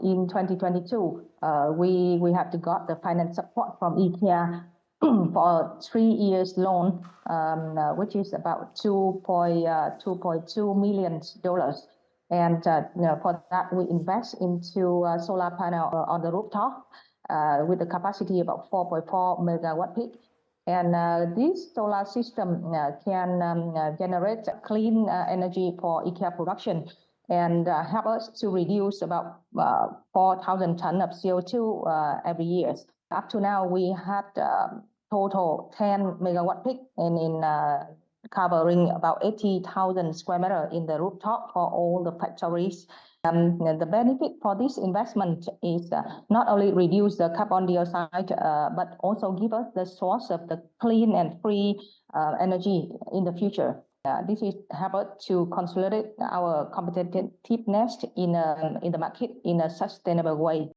in 2022, we have to got the finance support from IKEA for 3 years loan, which is about $2.2 million. And for that, we invest into solar panel on the rooftop with a capacity about 4.4 megawatt peak. And this solar system can generate clean energy for IKEA production and help us to reduce about 4,000 tons of CO2 every year. Up to now, we had total 10 megawatt peak and in covering about 80,000 square meters in the rooftop for all the factories. The benefit for this investment is not only reduce the carbon dioxide, but also give us the source of the clean and free energy in the future. This is help us to consolidate our competitiveness in the market in a sustainable way.